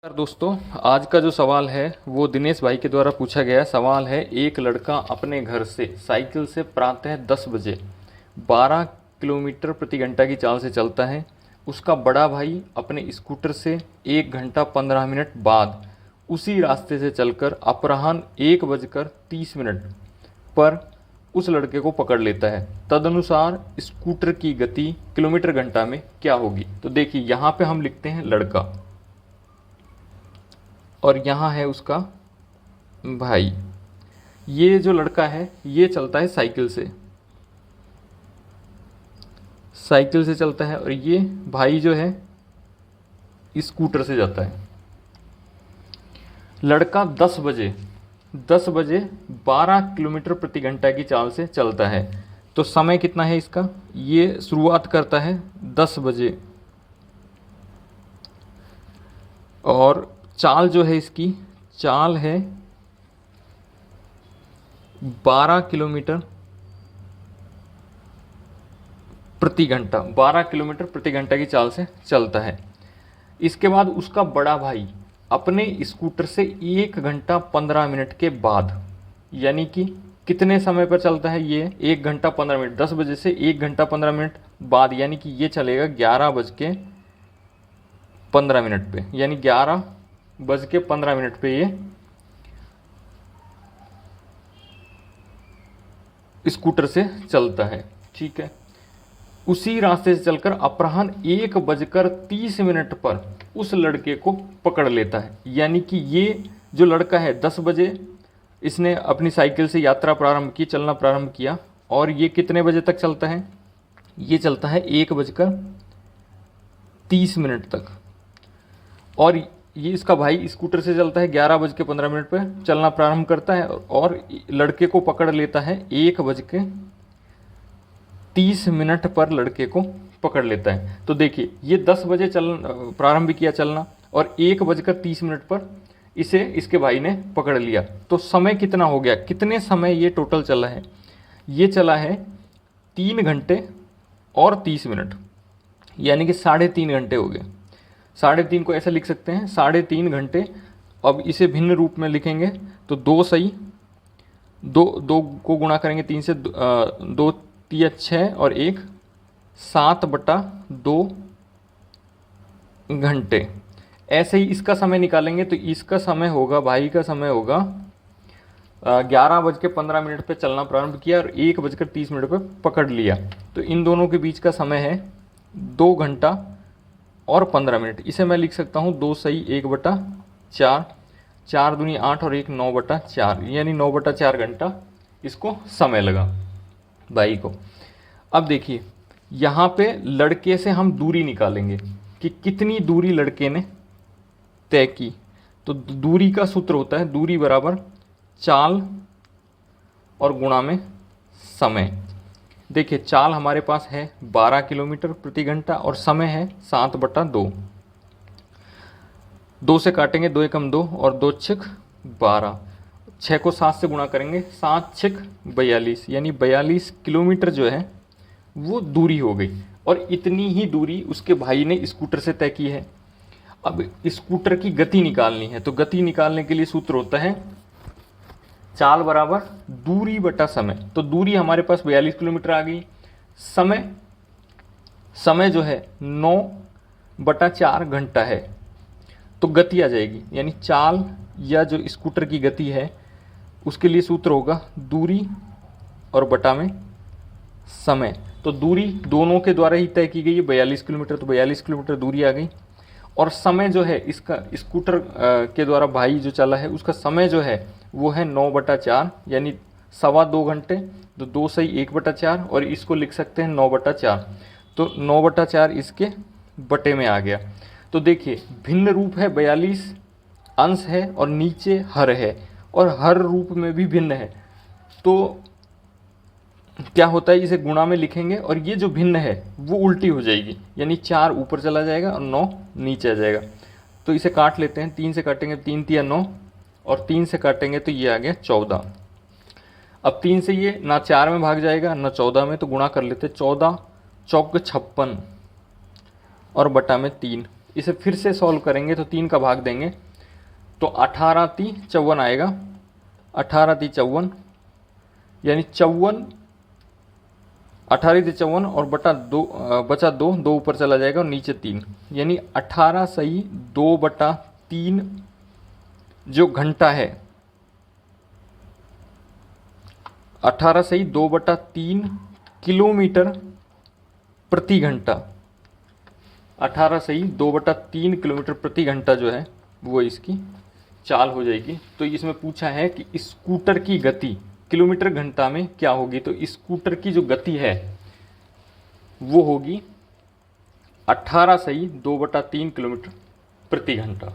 नमस्कार दोस्तों, आज का जो सवाल है वो दिनेश भाई के द्वारा पूछा गया सवाल है। एक लड़का अपने घर से साइकिल से प्रातः 10 बजे 12 किलोमीटर प्रति घंटा की चाल से चलता है। उसका बड़ा भाई अपने स्कूटर से 1 घंटा 15 मिनट बाद उसी रास्ते से चलकर अपराह्न 1:30 पर उस लड़के को पकड़ लेता है। तदनुसार स्कूटर की गति किलोमीटर घंटा में क्या होगी? तो देखिए, यहाँ पे हम लिखते हैं लड़का और यहाँ है उसका भाई। ये जो लड़का है ये चलता है साइकिल से चलता है, और ये भाई जो है स्कूटर से जाता है। लड़का 10 बजे 12 किलोमीटर प्रति घंटा की चाल से चलता है। तो समय कितना है इसका? ये शुरुआत करता है 10 बजे और चाल जो है इसकी चाल है 12 किलोमीटर प्रति घंटा। 12 किलोमीटर प्रति घंटा की चाल से चलता है। इसके बाद उसका बड़ा भाई अपने स्कूटर से 1 घंटा 15 मिनट के बाद, यानी कि कितने समय पर चलता है ये? 1 घंटा 15 मिनट। 10 बजे से 1 घंटा 15 मिनट बाद, यानी कि ये चलेगा 11:15 पे, यानी 11:15 पे ये स्कूटर से चलता है। ठीक है, उसी रास्ते से चलकर अपराह्न 1:30 पर उस लड़के को पकड़ लेता है। यानी कि ये जो लड़का है 10 बजे इसने अपनी साइकिल से यात्रा प्रारंभ की, चलना प्रारंभ किया, और ये कितने बजे तक चलता है? ये चलता है 1:30 तक। और ये इसका भाई स्कूटर से चलता है 11:15 पर चलना प्रारंभ करता है और लड़के को पकड़ लेता है 1:30 पर लड़के को पकड़ लेता है। तो देखिए, ये 10 बजे प्रारंभ किया चलना और 1:30 पर इसे इसके भाई ने पकड़ लिया। तो समय कितना हो गया? कितने समय ये टोटल चला है? ये चला है 3 घंटे और 30 मिनट, यानी कि 3.5 घंटे हो गए। 3.5 को ऐसा लिख सकते हैं, 3.5 घंटे। अब इसे भिन्न रूप में लिखेंगे तो 2 सही, 2 को गुणा करेंगे 3 से, 2 तिया 6 और 1 7/2 घंटे। ऐसे ही इसका समय निकालेंगे तो इसका समय होगा, भाई का समय होगा 11:15 पे चलना प्रारंभ किया और 1:30 पे पकड़ लिया। तो इन दोनों के बीच का समय है 2 घंटा और 15 मिनट। इसे मैं लिख सकता हूँ 2 सही 1/4, 4 दूनी 8 और 1 9/4, यानी 9/4 घंटा इसको समय लगा भाई को। अब देखिए, यहाँ पे लड़के से हम दूरी निकालेंगे कि कितनी दूरी लड़के ने तय की। तो दूरी का सूत्र होता है दूरी बराबर चाल और गुणा में समय। देखिए, चाल हमारे पास है 12 किलोमीटर प्रति घंटा और समय है 7/2। 2 से काटेंगे, 2 एकम 2 और 2 छक 12। 6 को 7 से गुणा करेंगे, 7 छक 42, यानी 42 किलोमीटर जो है वो दूरी हो गई। और इतनी ही दूरी उसके भाई ने स्कूटर से तय की है। अब स्कूटर की गति निकालनी है, तो गति निकालने के लिए सूत्र होता है चाल बराबर दूरी बटा समय। तो दूरी हमारे पास 42 किलोमीटर आ गई। समय जो है 9/4 घंटा है, तो गति आ जाएगी, यानी चाल या जो स्कूटर की गति है उसके लिए सूत्र होगा दूरी और बटा में समय। तो दूरी दोनों के द्वारा ही तय की गई है 42 किलोमीटर, तो 42 किलोमीटर दूरी आ गई। और समय जो है इसका स्कूटर के द्वारा भाई जो चला है उसका समय जो है वो है 9/4, यानी 2.25 घंटे। तो 2 सही 1/4 और इसको लिख सकते हैं 9/4। तो 9/4 इसके बटे में आ गया। तो देखिए, भिन्न रूप है, 42 अंश है और नीचे हर है, और हर रूप में भी भिन्न है। तो क्या होता है, इसे गुणा में लिखेंगे और ये जो भिन्न है वो उल्टी हो जाएगी, यानी 4 ऊपर चला जाएगा और 9 नीचे आ जाएगा। तो इसे काट लेते हैं, 3 से काटेंगे 3 तिया 9 और 3 से काटेंगे तो ये आ गया 14। अब 3 से ये ना 4 में भाग जाएगा ना 14 में, तो गुणा कर लेते हैं। 14 चौक 56 और बटा में 3। इसे फिर से सॉल्व करेंगे तो 3 का भाग देंगे तो 18 × 3 = 54 आएगा। 18 × 3 = 54, यानी 54, 18 × 3 = 54 और बटा 2, बचा 2, 2 ऊपर चला जाएगा और नीचे 3, यानी 18 सही 2/3 जो घंटा है, 18 सही 2/3 किलोमीटर प्रति घंटा, 18 सही 2/3 किलोमीटर प्रति घंटा जो है वो इसकी चाल हो जाएगी। तो इसमें पूछा है कि स्कूटर की गति किलोमीटर घंटा में क्या होगी, तो स्कूटर की जो गति है वो होगी 18 सही 2/3 किलोमीटर प्रति घंटा।